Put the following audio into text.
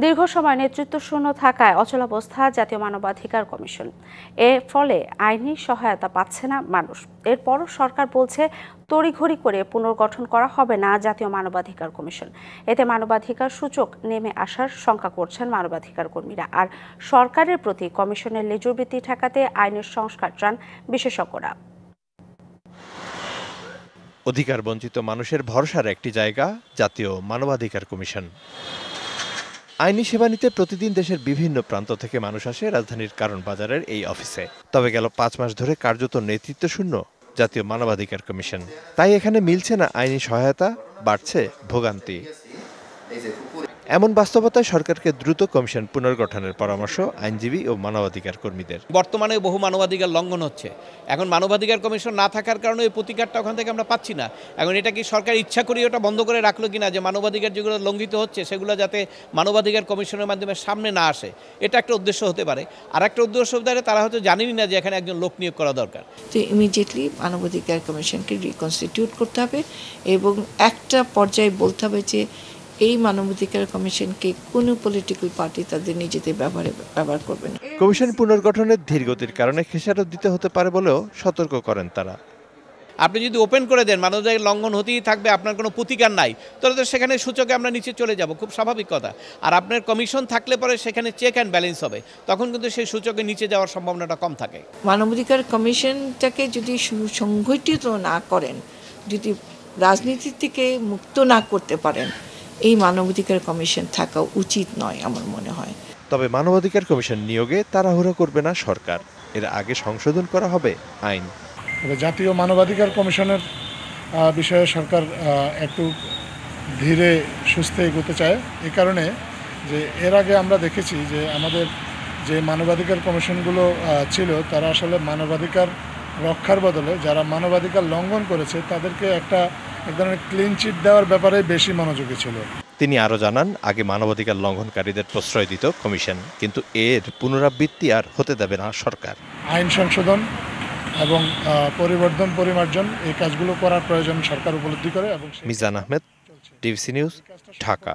দীর্ঘ সময় নেতৃত্বশূন্য থাকায় অচলাবস্থা জাতীয় মানবাধিকার কমিশন। এর ফলে আইনি সহায়তা পাচ্ছে না মানুষ। এরপরও সরকার বলছে তড়িঘড়ি করে পুনর্গঠন করা হবে না জাতীয় মানবাধিকার কমিশন। এতে মানবাধিকার সূচক নেমে আসার শঙ্কা করছেন মানবাধিকার কর্মীরা। আর সরকারের প্রতি কমিশনের লেজুরবৃত্তি ঠেকাতে আইনের সংস্কার চান বিশেষজ্ঞরা। অধিকার বঞ্চিত মানুষের ভরসার একটি জায়গা জাতীয় মানবাধিকার কমিশন। আইনি সেবা নিতে প্রতিদিন দেশের বিভিন্ন প্রান্ত থেকে মানুষ আসে রাজধানীর কারণ বাজারের এই অফিসে। তবে গেল 5 মাস ধরে কার্যত নেতৃত্বশূন্য জাতীয় মানবাধিকার কমিশন। তাই এখানে মিলছে না আইনি সহায়তা, বাড়ছে ভোগান্তি। এমন বাস্তবতায় সরকারকে দ্রুত কমিশন পুনর্গঠনের পরামর্শ আইনজীবী ও মানবাধিকার কর্মীদের। বর্তমানে বহু মানবাধিকার লঙ্ঘন হচ্ছে। এখন মানবাধিকার কমিশন না থাকার কারণে ওই প্রতিকারটা ওখান থেকে আমরা পাচ্ছি না। এখন এটা কি সরকার ইচ্ছা করে ওটা বন্ধ করে রাখলো কিনা, যে মানবাধিকার যেগুলো লঙ্ঘিত হচ্ছে সেগুলো যাতে মানবাধিকার কমিশনের মাধ্যমে সামনে না আসে, এটা একটা উদ্দেশ্য হতে পারে। আর একটা উদ্দেশ্য হতে পারে তারা হয়তো জানেনই না যে এখানে একজন লোক নিয়োগ করা দরকার। তো ইমিডিয়েটলি মানবাধিকার কমিশনকে রিকনস্টিটিউট করতে হবে এবং একটা পর্যায়ে বলতে হবে যে এই মানবাধিকার কমিশনকে কোনো পলিটিক্যাল পার্টি তাদের নিজেদের ব্যবহার করবে না। কমিশন পুনর্গঠনের ধীরগতির কারণে খেসারত দিতে হতে পারে বলেও সতর্ক করেন তারা। আপনি যদি ওপেন করে দেন মানবাধিকার লঙ্ঘন হতেই থাকবে, আপনার কোনো প্রতিকার নাই, তাহলে তো সেখানে সূচকে আমরা নিচে চলে যাব, খুব স্বাভাবিক কথা। আর আপনার কমিশন থাকলে পরে সেখানে চেক অ্যান্ড ব্যালেন্স হবে, তখন কিন্তু সেই সূচকে নিচে যাওয়ার সম্ভাবনাটা কম থাকে। মানবাধিকার কমিশনটাকে যদি সুসংগঠিত না করেন, যদি রাজনীতি থেকে মুক্ত না করতে পারেন, এই মানবাধিকার কমিশন থাকা উচিত নয় আমার মনে হয়। তবে মানবাধিকার কমিশন নিয়োগে তাড়াহুড়ো করবে না সরকার। এর আগে সংশোধন করা হবে আইন। জাতীয় মানবাধিকার কমিশনের বিষয়ে সরকার একটু ধীরে সুস্থে এগোতে চায়। এই কারণে যে এর আগে আমরা দেখেছি যে আমাদের যে মানবাধিকার কমিশনগুলো ছিল তারা আসলে মানবাধিকার রক্ষার বদলে যারা মানবাধিকার লঙ্ঘন করেছে তাদেরকে এক ধরনের ক্লিন চিট দেওয়ার ব্যাপারে বেশি মনোযোগী ছিল। তিনি আরও জানান, আগে মানবাধিকার লঙ্ঘনকারীদের প্রশ্রয় দিত কমিশন, কিন্তু এর পুনরাবৃত্তি আর হতে দেবে না সরকার। আইন সংশোধন এবং পরিবর্ধন পরিমার্জন এই কাজগুলো করার প্রয়োজন সরকার উপলব্ধি করে। এবং মিজান আহমেদ, টিভিসি নিউজ, ঢাকা।